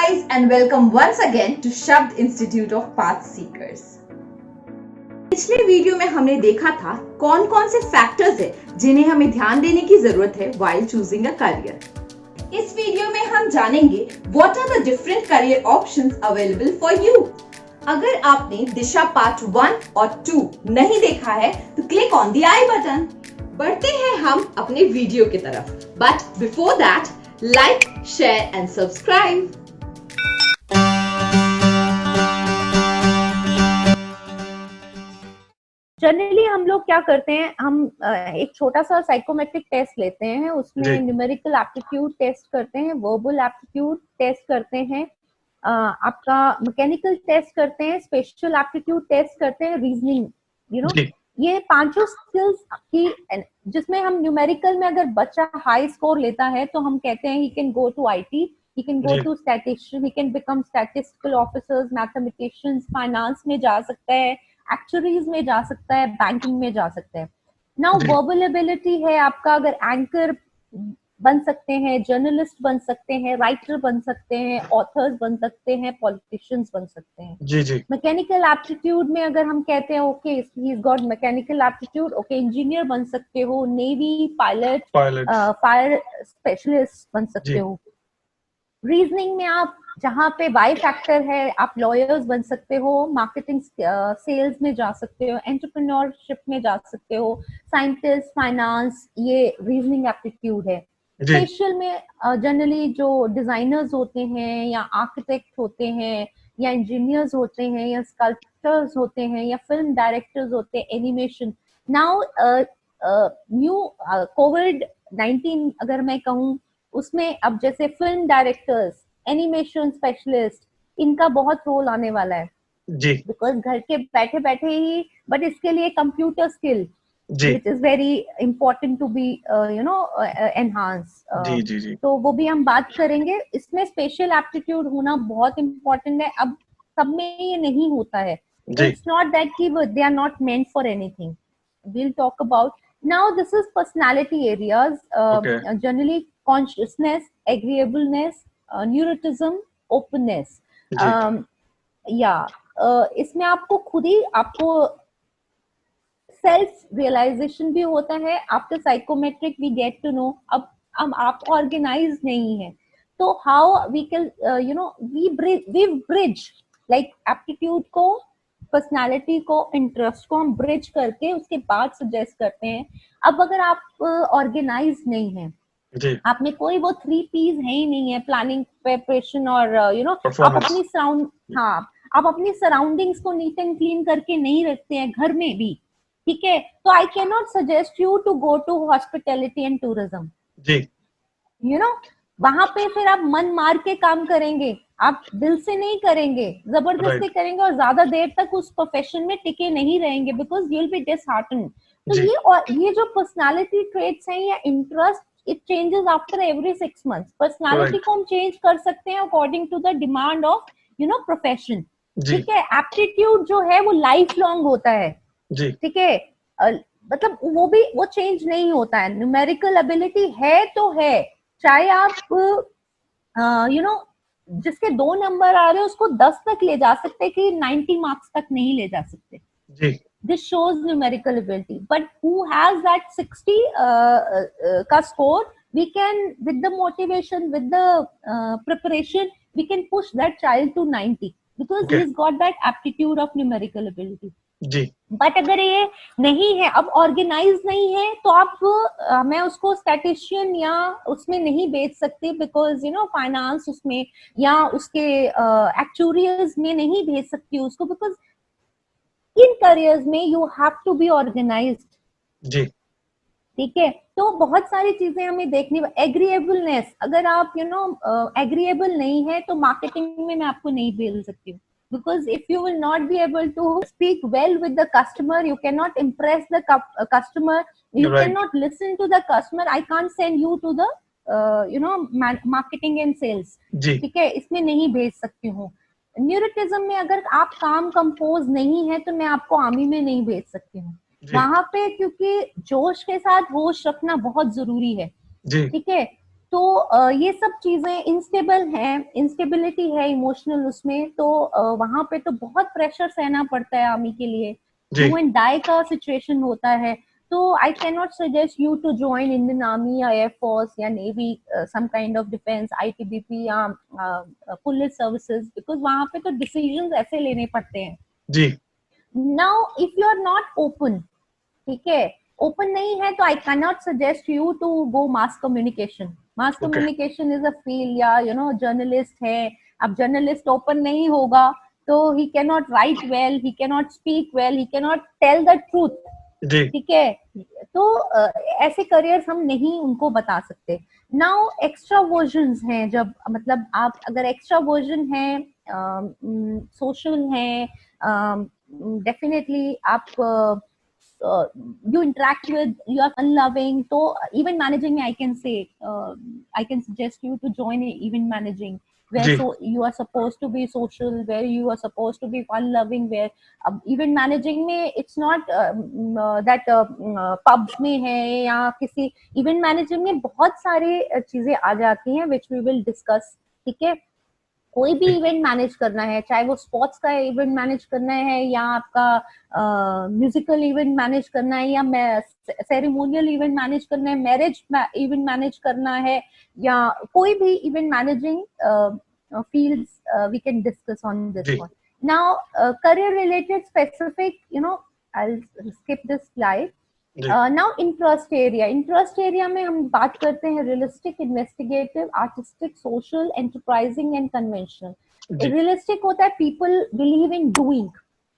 guys and welcome once again to Shabd Institute of Path Seekers. पिछले video में हमने देखा था कौन कौन से फैक्टर्स है जिन्हें हमें ध्यान देने की जरूरत है while choosing a career. इस वीडियो में हम जानेंगे what are the different career options available for you. अगर आपने दिशा पार्ट 1 और 2 नहीं देखा है तो click on the I button. बढ़ते हैं हम अपने वीडियो की तरफ. But before that like, share and subscribe. Generally हम लोग क्या करते हैं, हम एक छोटा सा साइकोमेट्रिक टेस्ट लेते हैं, उसमें न्यूमेरिकल एप्टीट्यूड टेस्ट करते हैं, वर्बल एप्टीट्यूड टेस्ट करते हैं, आपका मैकेनिकल टेस्ट करते हैं, स्पेशल एप्टीट्यूड टेस्ट करते हैं, रीजनिंग, ये पांचों स्किल्स की, जिसमें हम न्यूमेरिकल में अगर बच्चा हाई स्कोर लेता है तो हम कहते हैं he can go to IT, he can go to statistician, he can become statistical officers, mathematicians, finance में जा सकता है, एक्चुअरीज में जा सकता है, बैंकिंग में जा सकता है. नाउ वर्बल एबिलिटी है आपका, अगर एंकर बन सकते हैं, जर्नलिस्ट बन सकते हैं, राइटर बन सकते हैं, ऑथर्स बन सकते हैं, पॉलिटिशियंस बन सकते हैं. जी. मैकेनिकल एप्टीट्यूड में अगर हम कहते हैं okay he is got mechanical aptitude, okay engineer बन सकते हो, नेवी पायलट, फायर स्पेशलिस्ट बन सकते हो. रीजनिंग में आप जहाँ पे वाई फैक्टर है, आप लॉयर्स बन सकते हो, मार्केटिंग सेल्स में जा सकते हो, एंटरप्रेन्योरशिप में जा सकते हो, साइंटिस्ट, फाइनेंस, ये रीजनिंग एप्टीट्यूड है. स्पेशल में जनरली जो डिजाइनर्स होते हैं या आर्किटेक्ट होते हैं या इंजीनियर्स होते हैं या स्कल्पटर्स होते हैं या फिल्म डायरेक्टर्स होते हैं, एनिमेशन. नाउ न्यू कोविड-19 अगर मैं कहूँ, उसमें अब जैसे फिल्म डायरेक्टर्स, एनिमेशन स्पेशलिस्ट, इनका बहुत रोल आने वाला है जी, बिकॉज घर के बैठे बैठे ही, बट इसके लिए computer skill which is very important to be enhance. जी. तो वो भी हम बात करेंगे. इसमें स्पेशल एप्टीट्यूड होना बहुत इम्पोर्टेंट है. अब सब में ये नहीं होता है. It's not that they are not meant for anything. We'll talk about now. This is personality areas. Generally consciousness, agreeableness, neuroticism, openness. इसमें आपको खुद ही आपको सेल्फ रियलाइजेशन भी होता है. After psychometric we get to know अब आप ऑर्गेनाइज नहीं है तो how we can we bridge like aptitude को, पर्सनालिटी को, इंटरेस्ट को हम ब्रिज करके उसके बाद सजेस्ट करते हैं. अब अगर आप ऑर्गेनाइज नहीं है, आप में कोई वो 3 P's है ही नहीं है, प्लानिंग, प्रिपरेशन और आप अपनी सराउंडिंग्स को नीट एंड क्लीन करके नहीं रखते हैं घर में भी, ठीक है, तो I can not suggest you to go to hospitality and tourism जी. वहां पे फिर आप मन मार के काम करेंगे, आप दिल से नहीं करेंगे, जबरदस्ती करेंगे और ज्यादा देर तक उस प्रोफेशन में टिके नहीं रहेंगे because you will be disheartened. तो ये जो पर्सनालिटी ट्रेट्स हैं या interest, it changes after every 6 months. Personality को हम चेंज कर सकते हैं according to the demand of profession, ठीक है. एप्टीट्यूड जो है वो लाइफ लॉन्ग होता है, ठीक है, मतलब वो चेंज नहीं होता है. न्यूमेरिकल एबिलिटी है तो है, चाहे आप जिसके 2 नंबर आ रहे हो उसको 10 तक ले जा सकते कि 90 मार्क्स तक नहीं ले जा सकते जी. This shows numerical ability, but who has that 60 ka score, we can, with the motivation, with the preparation, we can push that child to 90 because he's got that aptitude of numerical ability जी. But अगर ये नहीं है, अब organise नहीं है, तो आप मैं उसको स्टैटिस्टिशियन या उसमें नहीं बेच सकती बिकॉज फाइनेंस उसमें या उसके एक्चुअरीज में नहीं भेज सकती उसको, बिकॉज इन करियर्स में you have to be organised जी, ठीक है. तो बहुत सारी चीजें हमें देखनी. एग्रीएबलनेस, अगर आप एग्रीएबल नहीं है तो मार्केटिंग में मैं आपको नहीं भेज सकती हूँ, because if you will not be able to speak well with the customer, you cannot impress the customer, you cannot listen to the customer, I can't send you to the marketing and sales, ठीक है, इसमें नहीं भेज सकती हूँ. Neuroticism में अगर आप काम कंपोज नहीं है तो मैं आपको आर्मी में नहीं भेज सकती हूँ. वहां पे क्योंकि जोश के साथ होश रखना बहुत जरूरी है, ठीक है. तो ये सब चीजें इंस्टेबल हैं, इंस्टेबिलिटी है इमोशनल उसमें, तो वहां पे तो बहुत प्रेशर सहना पड़ता है आर्मी के लिए, जी डू एंड डाई का सिचुएशन होता है। तो I can not suggest you to join Indian army या एयरफोर्स या navy, some kind of defence, ITBP या पुलिस सर्विसेज, बिकॉज वहां पे तो डिसीजंस ऐसे लेने पड़ते हैं। जी now if you are not open, ठीक है, ओपन नहीं है तो I can not suggest you to go mass communication. Mass okay communication is a field, या यू नो जर्नलिस्ट है, अब जर्नलिस्ट ओपन नहीं होगा तो he can not write well, he can not speak well, he can not tell the truth, जी ठीक है। तो ऐसे करियर्स हम नहीं उनको बता सकते। नाउ एक्स्ट्रा वर्जन्स हैं, जब मतलब आप अगर एक्स्ट्रा वर्जन है, सोशल है, डेफिनेटली आप you interact with, you are unloving, so event managing में I can say, I can suggest you to join event managing, where जी so you are supposed to be social, where you are supposed to be fun loving, where event managing में it's not that pubs में है या किसी, event managing में बहुत सारे चीजें आ जाती हैं which we will discuss, ठीक है। कोई भी इवेंट मैनेज करना है, चाहे वो स्पोर्ट्स का इवेंट मैनेज करना है या आपका म्यूजिकल इवेंट मैनेज करना है या सेरेमोनियल इवेंट मैनेज करना है, मैरिज इवेंट मैनेज करना है, या कोई भी event managing fields, we can discuss on this जी one. Now career related specific, you know, I'll skip this slide. जी now interest area, interest area में हम बात करते हैं realistic, investigative, artistic, social, enterprising and conventional. जी realistic होता है पीपल बिलीव इन डूइंग,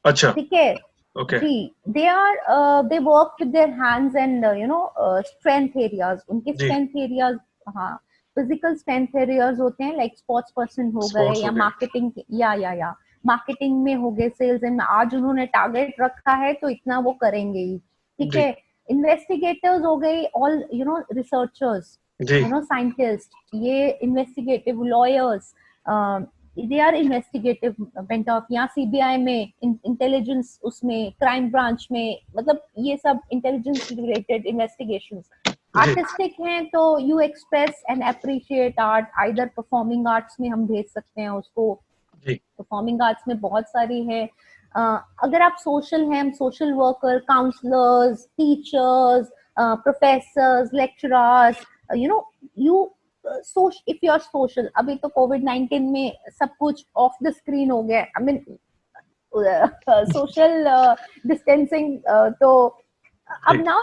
अच्छा ठीक है ओके जी, they are they work with their hands and you know strength areas, उनके जी स्ट्रेंथ एरियाज, हाँ फिजिकल स्ट्रेंथ एरियाज होते हैं, लाइक स्पोर्ट्स पर्सन हो गए स्पोर्ट्स या हो गए मार्केटिंग, या मार्केटिंग में हो गए, सेल्स में आज उन्होंने टारगेट रखा है तो इतना वो करेंगे ही, ठीक जी है। इन्वेस्टिगेटर्स हो गए, ऑल यू नो रिसर्चर्स, जी यू नो साइंटिस्ट, ये investigative, lawyers, they are investigative bent of, या सीबीआई में इंटेलिजेंस, उसमें क्राइम ब्रांच में, मतलब ये सब इंटेलिजेंस रिलेटेड इन्वेस्टिगेशंस। जी आर्टिस्टिक हैं तो you express and appreciate art, either performing arts में हम भेज सकते हैं उसको, जी परफॉर्मिंग आर्ट्स में बहुत सारी है। अगर आप सोशल हैं, social worker, counsellors, teachers, professors, lecturers, you know you if you are social, अभी तो कोविड-19 में सब कुछ ऑफ द स्क्रीन हो गया, आई मीन सोशल डिस्टेंसिंग, तो अब जी नाउ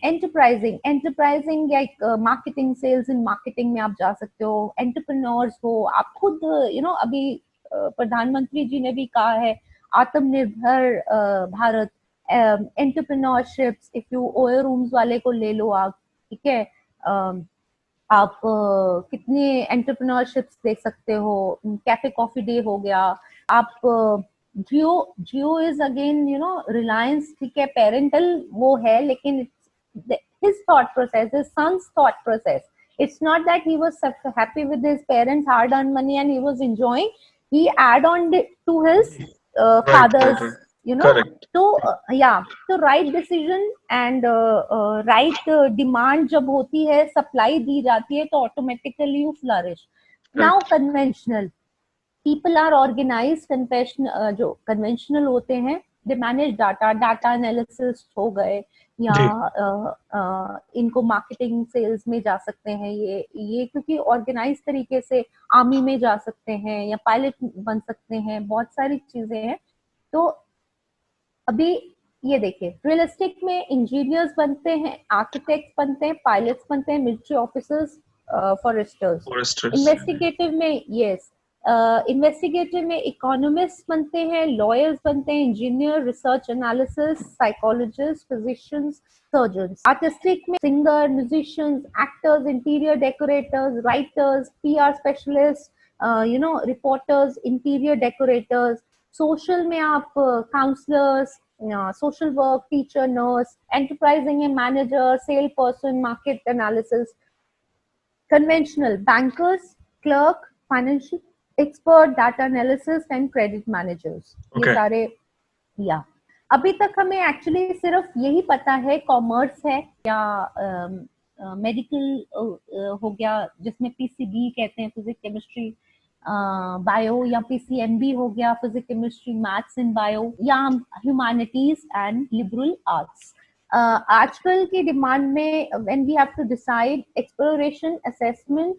एंटरप्राइजिंग या मार्केटिंग, सेल्स इन मार्केटिंग में आप जा सकते हो, एंटरप्रेन्योर्स हो आप खुद, यू नो अभी प्रधानमंत्री जी ने भी कहा है आत्मनिर्भर भारत, entrepreneurships, if you OYO rooms वाले को ले लो आप, ठीक है, आप कितने एंटरप्रेन्योरशिप्स देख सकते हो, कैफे कॉफी डे हो गया, आप Jio is again you know Reliance, ठीक है, पेरेंटल वो है, लेकिन his thought process, his son's thought process, it's not that he was happy with his parents hard earned money and he was enjoying, he add on to his right father's, right you know, correct तो तो right decision and right demand जब होती है, supply दी जाती है, तो automatically you flourish. Now correct conventional, people are organized, जो conventional होते हैं, दे मैनेज डाटा एनालिसिस हो गए, या जी इनको मार्केटिंग सेल्स में जा सकते हैं, ये क्योंकि ऑर्गेनाइज तरीके से आर्मी में जा सकते हैं या पायलट बन सकते हैं, बहुत सारी चीजें हैं। तो अभी ये देखिए, रियलिस्टिक में इंजीनियर्स बनते हैं, आर्किटेक्ट्स बनते हैं, पायलट्स बनते हैं, military officers, foresters. foresters investigative में यस, इन्वेस्टिगेटिव में इकोनॉमिस्ट बनते हैं, लॉयर्स बनते हैं, engineer, research analysis, psychologist, physicians, surgeons. Artistic में singer, musicians, actors, interior decorators, writers, PR specialist, you know reporters, interior decorators. Social में आप counsellors, social work, teacher, nurse. Enterprising है manager, sale person, market analysis. Conventional bankers, clerk, financial expert, data analysis and credit managers, ये Okay. सारे। या अभी तक हमें actually सिर्फ यही पता है कॉमर्स है या मेडिकल हो गया जिसमें पीसीबी कहते हैं, फिजिक्स केमिस्ट्री बायो, या पीसीएमबी हो गया, physics chemistry maths and bio, या ह्यूमैनिटीज एंड लिबरल आर्ट्स। आजकल की डिमांड में when we have to decide exploration, assessment,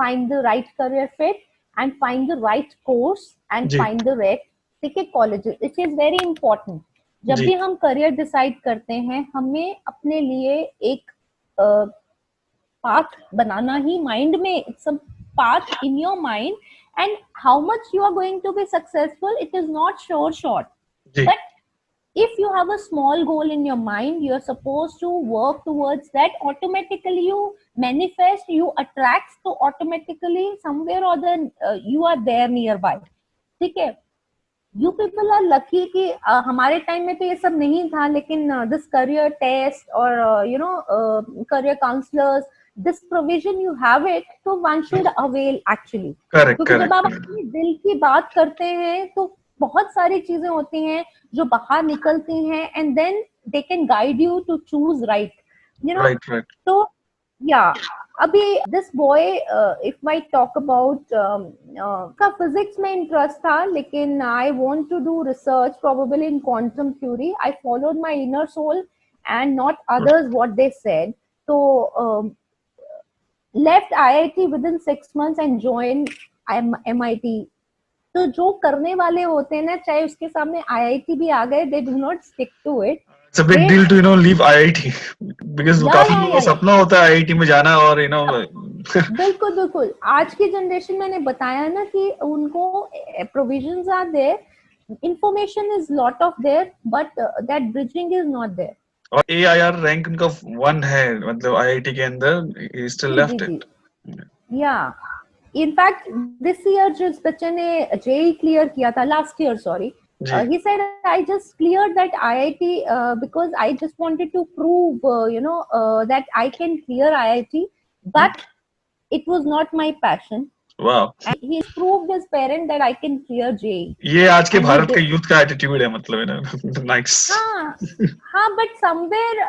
find the right career fit and find the right course and जी find the right, ठीक है, colleges, it is very important। जब जी भी हम career decide करते हैं, हमें अपने लिए एक पाथ बनाना ही माइंड में, it's a path in your mind, and how much you are going to be successful, it is not sure shot, जी but if you have a small goal in your mind, you're supposed to work towards that. Automatically you manifest, you attract, so automatically somewhere or the you are there nearby, ठीक है। You people are lucky कि हमारे time में तो ये सब नहीं था, लेकिन this career test और you know career counselors, this provision you have it, so one should avail actually। Correct क्योंकि जब आप करेक्ट अपने दिल की बात करते हैं तो बहुत सारी चीजें होती हैं जो बाहर निकलती हैं, and then they can guide you to choose right, you know. Right right तो या अभी this boy, if I talk about, का फिजिक्स में इंटरेस्ट था, लेकिन I want to do research probably in quantum theory. I followed my inner soul and not others what they said. तो left IIT within 6 months and joined MIT। तो जो करने वाले होते हैं ना, चाहे उसके सामने IIT भी आ गए, they do not stick to it। It's a big deal to leave IIT because या काफी या लोगों या का सपना होता है IIT में जाना, और बिल्कुल बिल्कुल। आज की जनरेशन, मैंने बताया ना कि उनको provisions are there, information is lot of there, but that bridging is not there. और AIR रैंक उनका 1 है, मतलब IIT के अंदर ही स्टिल जी लेफ्ट जी इट। या इनफैक्ट दिस ईयर जिस बच्चे ने जेई क्लियर किया था, लास्ट ईयर सॉरी, जी he said I just cleared that IIT because I just wanted to prove that I can clear IIT, but it was not my passion, वाह, and he proved his parent that I can clear JEE। ये आज के And he Bharat के did। Youth का attitude है, मतलब है ना। नाइस। हाँ बट समवेयर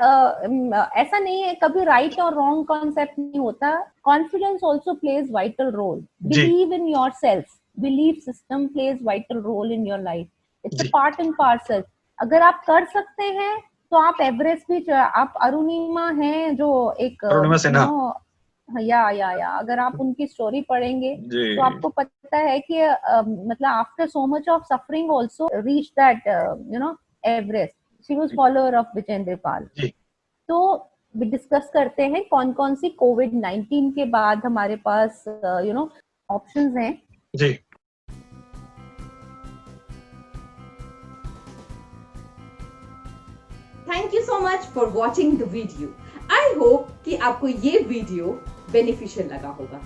ऐसा नहीं है, कभी राइट और रॉन्ग कॉन्सेप्ट नहीं होता। Confidence also plays vital role, जी believe in your self, believe system plays vital role in your life, it's a जी पार्ट एंड पार्सल। अगर आप कर सकते हैं तो आप एवरेस्ट भी, आप अरुणिमा हैं जो एक अरुणिमा सिन्हा। या अगर आप उनकी स्टोरी पढ़ेंगे जी तो आपको पता है कि मतलब after so much of suffering also reach that Everest. She was follower of Vijendra Pal. जी तो डिस्कस करते हैं कौन कौन सी कोविड-19 के बाद हमारे पास ऑप्शंस हैं। जी thank you so much for watching the video. I hope कि आपको ये वीडियो बेनिफिशियल लगा होगा।